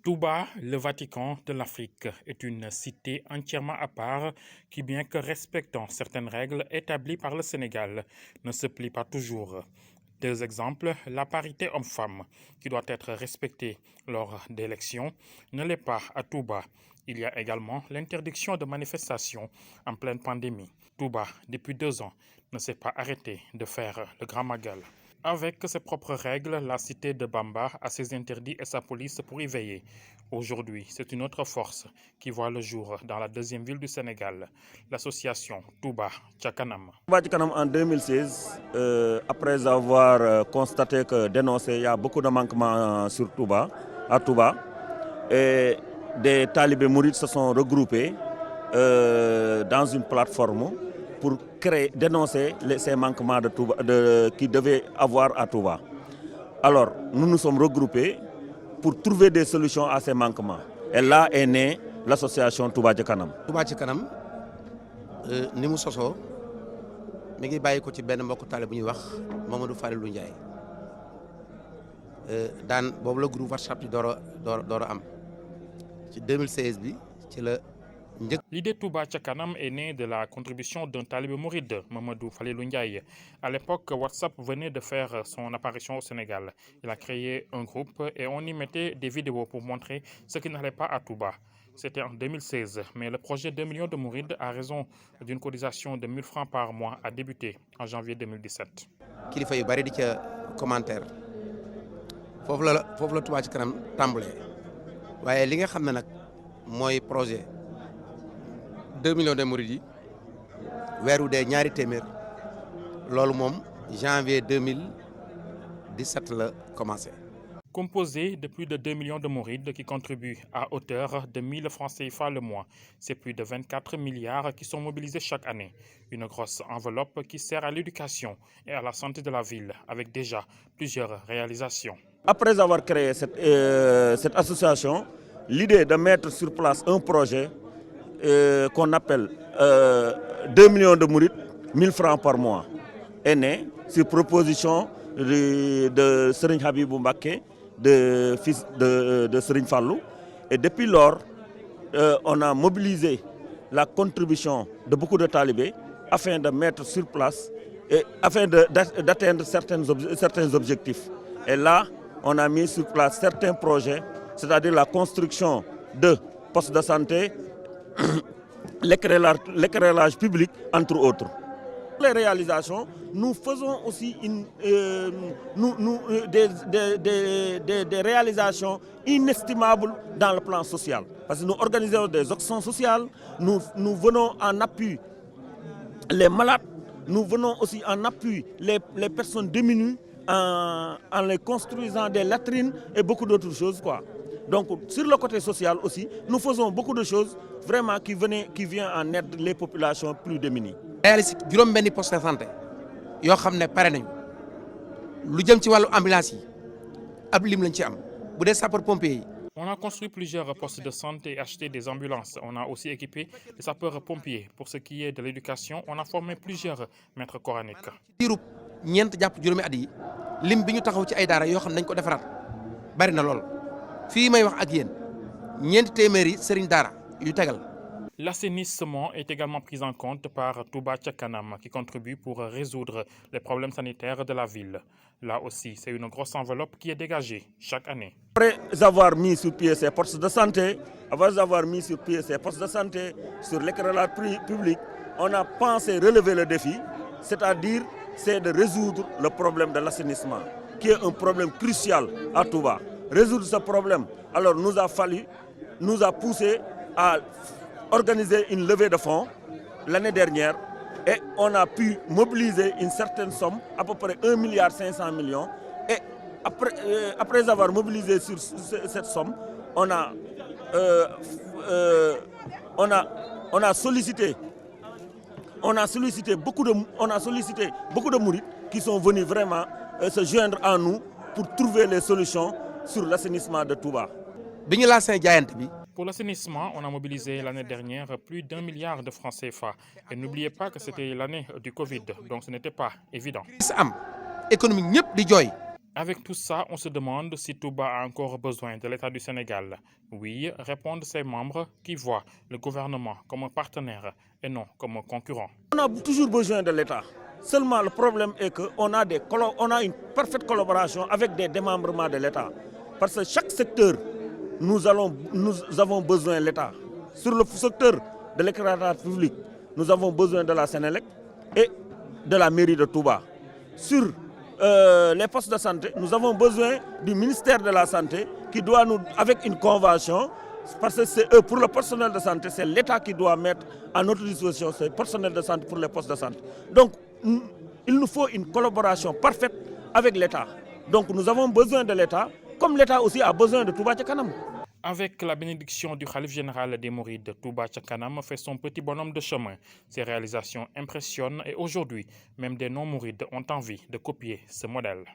Touba, le Vatican de l'Afrique, est une cité entièrement à part qui, bien que respectant certaines règles établies par le Sénégal, ne se plie pas toujours. Deux exemples, la parité homme-femme, qui doit être respectée lors d'élections, ne l'est pas à Touba. Il y a également l'interdiction de manifestations en pleine pandémie. Touba, depuis 2 ans, ne s'est pas arrêté de faire le grand magal. Avec ses propres règles, la cité de Bamba a ses interdits et sa police pour y veiller. Aujourd'hui, c'est une autre force qui voit le jour dans la deuxième ville du Sénégal, l'association Touba Tchakanam. Touba Ca Kanam en 2016, après avoir constaté que dénoncé, il y a beaucoup de manquements sur Touba, à Touba, et des talibés mourides se sont regroupés dans une plateforme pour dénoncer ces manquements de Touba, qui devaient avoir à Touba. Alors, nous nous sommes regroupés pour trouver des solutions à ces manquements. Et là est née l'association Touba Ca Kanam. Touba Ca Kanam ni mu sosoo mi ngi bàyyi ko ci benn mbokku taale bu ñuy wax Mamadou Falilou Ndiaye daan boobu la groupe WhatsApp bi door a am ci 2016 bi ci la njëkk. L'idée Touba Tchakanam est née de la contribution d'un talibé mouride, Mamadou Falilou Ndiaye. À l'époque, WhatsApp venait de faire son apparition au Sénégal. Il a créé un groupe et on y mettait des vidéos pour montrer ce qui n'allait pas à Touba. C'était en 2016, mais le projet 2 millions de mourides, à raison d'une cotisation de 1 000 francs par mois, a débuté en janvier 2017. kilifa yu bari di ca commentaire foofu la Touba Ca Kanam tàmbalee waaye li nga xam ne nag mooy projet 2 millions de mourides yi weeru dee ñaari téeméer loolu moom janvier 2017 la commencé. Composé de plus de 2 millions de mourides qui contribuent à hauteur de 1 000 francs CFA le mois. C'est plus de 24 milliards qui sont mobilisés chaque année. Une grosse enveloppe qui sert à l'éducation et à la santé de la ville, avec déjà plusieurs réalisations. Après avoir créé cette association, l'idée de mettre sur place un projet qu'on appelle 2 millions de mourides, 1 000 francs par mois, est née sur proposition de Serigne Habibou Mbacké, fils de Serigne Fallou. Et depuis lors, on a mobilisé la contribution de beaucoup de talibés afin de mettre sur place et afin d'atteindre certains objectifs. Et là, on a mis sur place certains projets, c'est-à-dire la construction de postes de santé, l'éclairage public, entre autres. Les réalisations, nous faisons aussi des réalisations inestimables dans le plan social. Parce que nous organisons des actions sociales, nous venons en appui les malades, nous venons aussi en appui les personnes démunies en les construisant des latrines et beaucoup d'autres choses, quoi. Donc sur le côté social aussi, nous faisons beaucoup de choses vraiment qui viennent en aide les populations plus démunies. réalisé juróom-benni poste de santé yoo xam ne pare nañu lu jëm ci wàllu ambulance yi ab lim lañ ci am bu dee sapeur pompier yi. On a construit plusieurs postes de santé et acheté des ambulances. On a aussi équipé les sapeurs-pompiers. Pour ce qui est de l'éducation, on a formé plusieurs maîtres coraniques. diirub ñeent jàpp juróomi at yi lim bi ñu taxaw ci ay daara yoo xam ne dañ ko defaraat bari na lool fii may wax ak yéen ñeenti téeméeri sëriñ daara yu tegal. L'assainissement est également pris en compte par Touba Tchakanam qui contribue pour résoudre les problèmes sanitaires de la ville. Là aussi, c'est une grosse enveloppe qui est dégagée chaque année. Après avoir mis sur pied ces postes de santé, sur l'éclairage public, on a pensé relever le défi, c'est-à-dire c'est de résoudre le problème de l'assainissement, qui est un problème crucial à Touba. Résoudre ce problème, alors nous a poussé à organiser une levée de fonds l'année dernière et on a pu mobiliser une certaine somme, à peu près 1,5 milliard. Et après avoir mobilisé sur cette somme, on a sollicité beaucoup de mourides qui sont venus vraiment se joindre à nous pour trouver les solutions sur l'assainissement de Touba. bi ñu lancé jaayante bi. Pour l'assainissement, on a mobilisé l'année dernière plus d'1 milliard de francs CFA. Et n'oubliez pas que c'était l'année du Covid, donc ce n'était pas évident. am économique ñëpp di jooy Avec tout ça, on se demande si Touba a encore besoin de l'État du Sénégal. Oui, répondent ses membres qui voient le gouvernement comme un partenaire et non comme un concurrent. On a toujours besoin de l'État. Seulement, le problème est qu'on a, on a une parfaite collaboration avec des démembrements de l'État. Parce que chaque secteur, nous avons besoin de l'État. Sur le secteur de l'éclairage public, nous avons besoin de la Sénélec et de la mairie de Touba. Sur les postes de santé, nous avons besoin du ministère de la Santé qui doit nous, avec une convention, parce que c'est eux, pour le personnel de santé, c'est l'État qui doit mettre à notre disposition ce personnel de santé pour les postes de santé. Donc, il nous faut une collaboration parfaite avec l'État. Donc, nous avons besoin de l'État, comme l'État aussi a besoin de Touba Ca Kanam. Avec la bénédiction du Khalife général des Mourides, Touba Ca Kanam fait son petit bonhomme de chemin. Ses réalisations impressionnent et aujourd'hui, même des non-mourides ont envie de copier ce modèle.